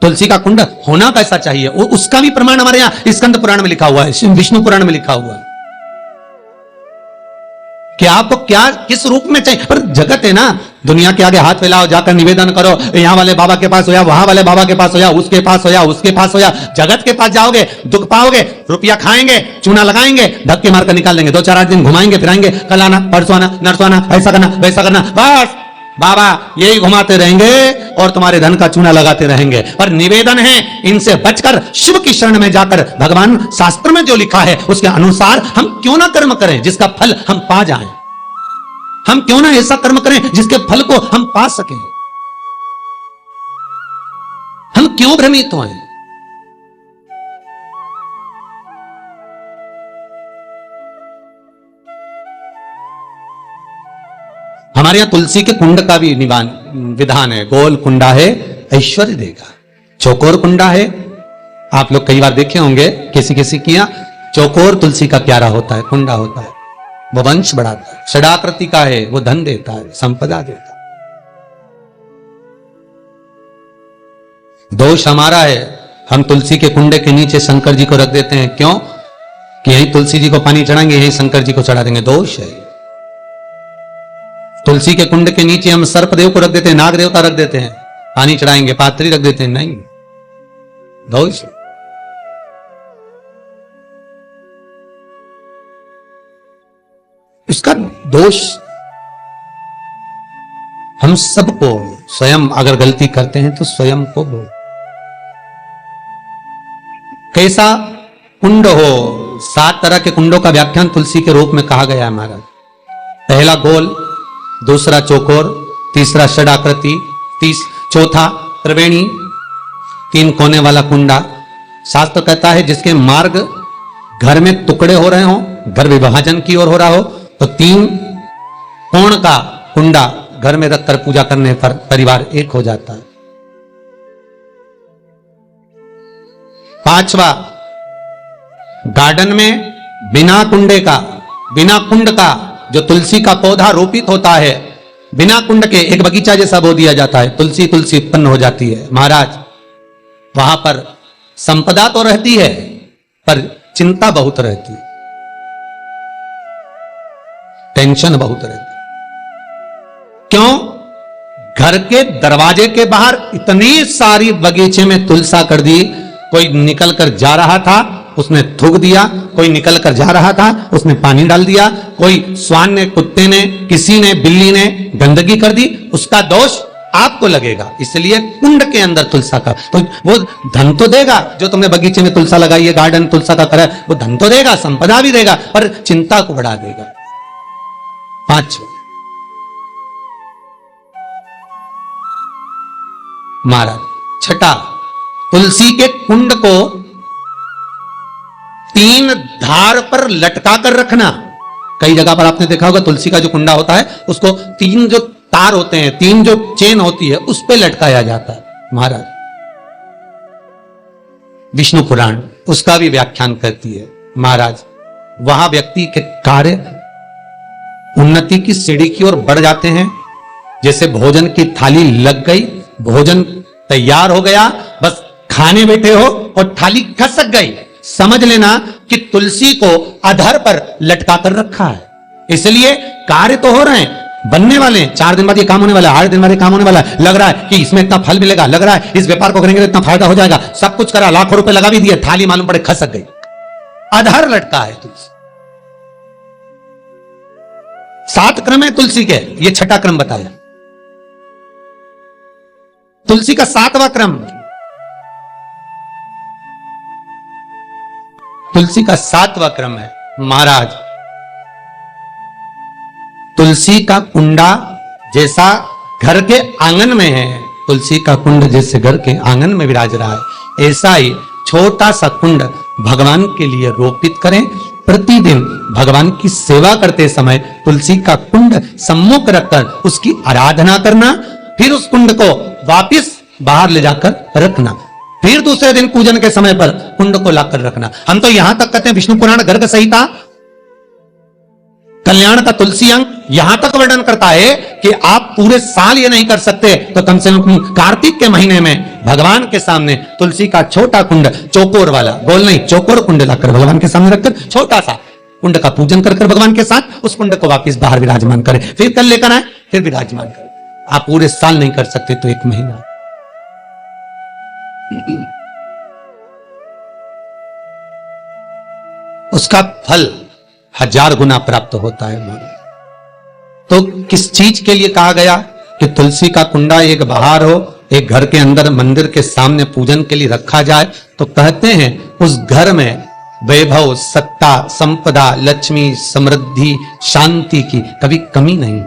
तुलसी का कुंड होना कैसा चाहिए, उसका भी प्रमाण हमारे यहाँ स्कंद पुराण में लिखा हुआ है, विष्णु पुराण में लिखा हुआ है कि आपको क्या किस रूप में चाहिए। पर जगत है ना, दुनिया के आगे हाथ फैलाओ, जाकर निवेदन करो, यहाँ वाले बाबा के पास हो या वहां वाले बाबा के पास हो या उसके पास हो या उसके पास हो या जगत के पास जाओगे, दुख पाओगे, रुपया खाएंगे, चूना लगाएंगे, धक्के मारकर निकाल देंगे, 2-4-8 दिन घुमाएंगे फिराएंगे, कल आना परसों आना नरसों आना, ऐसा करना वैसा करना, बस बाबा यही घुमाते रहेंगे और तुम्हारे धन का चूना लगाते रहेंगे। पर निवेदन है, इनसे बचकर शिव की शरण में जाकर भगवान शास्त्र में जो लिखा है उसके अनुसार हम क्यों ना कर्म करें जिसका फल हम पा जाएं। हम क्यों ना ऐसा कर्म करें जिसके फल को हम पा सकें। हम क्यों भ्रमित हों। हमारे यहां तुलसी के कुंड का भी विधान है। गोल कुंडा है ऐश्वर्य देगा, चौकोर कुंडा है, आप लोग कई बार देखे होंगे किसी किसी के यहां चौकोर तुलसी का प्यारा होता है, कुंडा होता है, वो वंश बढ़ाता है। षडाकृति का है, वो धन देता है, संपदा देता है। दोष हमारा है, हम तुलसी के कुंडे के नीचे शंकर जी को रख देते हैं। क्यों? कि यही तुलसी जी को पानी चढ़ाएंगे, यही शंकर जी को चढ़ा देंगे। दोष है। तुलसी के कुंड के नीचे हम सर्पदेव को रख देते हैं, नाग देवता रख देते हैं, पानी चढ़ाएंगे, पात्री रख देते हैं, नहीं, दोष। इसका दोष हम सबको, स्वयं अगर गलती करते हैं तो स्वयं को बोल। कैसा कुंड हो, 7 तरह के कुंडों का व्याख्यान तुलसी के रूप में कहा गया है महाराज। पहला गोल, दूसरा चौकोर, तीसरा षडाकृति, चौथा त्रिवेणी, 3 कोने वाला कुंडा। शास्त्र कहता है जिसके मार्ग घर में टुकड़े हो रहे हो, घर विभाजन की ओर हो रहा हो, तो 3 कोण का कुंडा घर में रखकर पूजा करने पर परिवार एक हो जाता है। 5वां, गार्डन में बिना कुंडे का, बिना कुंड का जो तुलसी का पौधा रोपित होता है, बिना कुंड के एक बगीचा जैसा बो दिया जाता है, तुलसी तुलसी उत्पन्न हो जाती है। महाराज वहां पर संपदा तो रहती है पर चिंता बहुत रहती है, टेंशन बहुत रहती है। क्यों? घर के दरवाजे के बाहर इतनी सारी बगीचे में तुलसा कर दी, कोई निकल कर जा रहा था उसने थूक दिया, कोई निकल कर जा रहा था उसने पानी डाल दिया, कोई श्वान ने, कुत्ते ने, किसी ने, बिल्ली ने गंदगी कर दी, उसका दोष आपको लगेगा। इसलिए कुंड के अंदर तुलसा का, तो वो धन तो देगा, जो तुमने बगीचे में तुलसा लगाई है, गार्डन तुलसा का करा, वो धन तो देगा, संपदा भी देगा, पर चिंता को बढ़ा देगा। 5वां, महाराज 6, तुलसी के कुंड को 3 धार पर लटका कर रखना। कई जगह पर आपने देखा होगा तुलसी का जो कुंडा होता है उसको 3 जो तार होते हैं, 3 जो चेन होती है उस पे लटकाया जाता है। महाराज विष्णु पुराण उसका भी व्याख्यान करती है। महाराज वहां व्यक्ति के कार्य उन्नति की सीढ़ी की ओर बढ़ जाते हैं। जैसे भोजन की थाली लग गई, भोजन तैयार हो गया, बस खाने बैठे हो और थाली खसक गई, समझ लेना कि तुलसी को अधर पर लटका कर रखा है। इसलिए कार्य तो हो रहे हैं, बनने वाले हैं, 4 दिन बाद ये काम होने वाला है, 8 दिन बाद ये काम होने वाला है, लग रहा है कि इसमें इतना फल मिलेगा, लग रहा है इस व्यापार को करेंगे तो इतना फायदा हो जाएगा, सब कुछ करा, लाखों रुपए लगा भी दिए, थाली मालूम पड़े खसक गई, अधर लटका है तुलसी। 7 क्रम है तुलसी के, ये 6ठा क्रम बताया। तुलसी का 7वां क्रम, तुलसी का 7वां क्रम है महाराज, तुलसी का कुंडा जैसा घर के आंगन में है, तुलसी का कुंड जैसे घर के आंगन में विराज रहा है, ऐसा ही छोटा सा कुंड भगवान के लिए रोपित करें। प्रतिदिन भगवान की सेवा करते समय तुलसी का कुंड सम्मुख रखकर उसकी आराधना करना, फिर उस कुंड को वापिस बाहर ले जाकर रखना, फिर दूसरे दिन पूजन के समय पर कुंड को लाकर रखना। हम तो यहां तक कहते हैं विष्णु पुराण गर्ग संहिता कल्याण का तुलसी अंग यहां तक वर्णन करता है कि आप पूरे साल ये नहीं कर सकते तो कम से कम कार्तिक के महीने में भगवान के सामने तुलसी का छोटा कुंड, चौकोर वाला, गोल नहीं, चौकोर कुंड लाकर भगवान के सामने रखकर छोटा सा कुंड का पूजन कर भगवान के साथ उस कुंड को वापस बाहर विराजमान करें, फिर कल लेकर आए, फिर विराजमान करें। आप पूरे साल नहीं कर सकते तो 1 महीना। उसका फल 1000 गुना प्राप्त होता है। तो किस चीज के लिए कहा गया कि तुलसी का कुंडा एक बाहर हो, एक घर के अंदर मंदिर के सामने पूजन के लिए रखा जाए? तो कहते हैं उस घर में वैभव, सत्ता, संपदा, लक्ष्मी, समृद्धि, शांति की कभी कमी नहीं।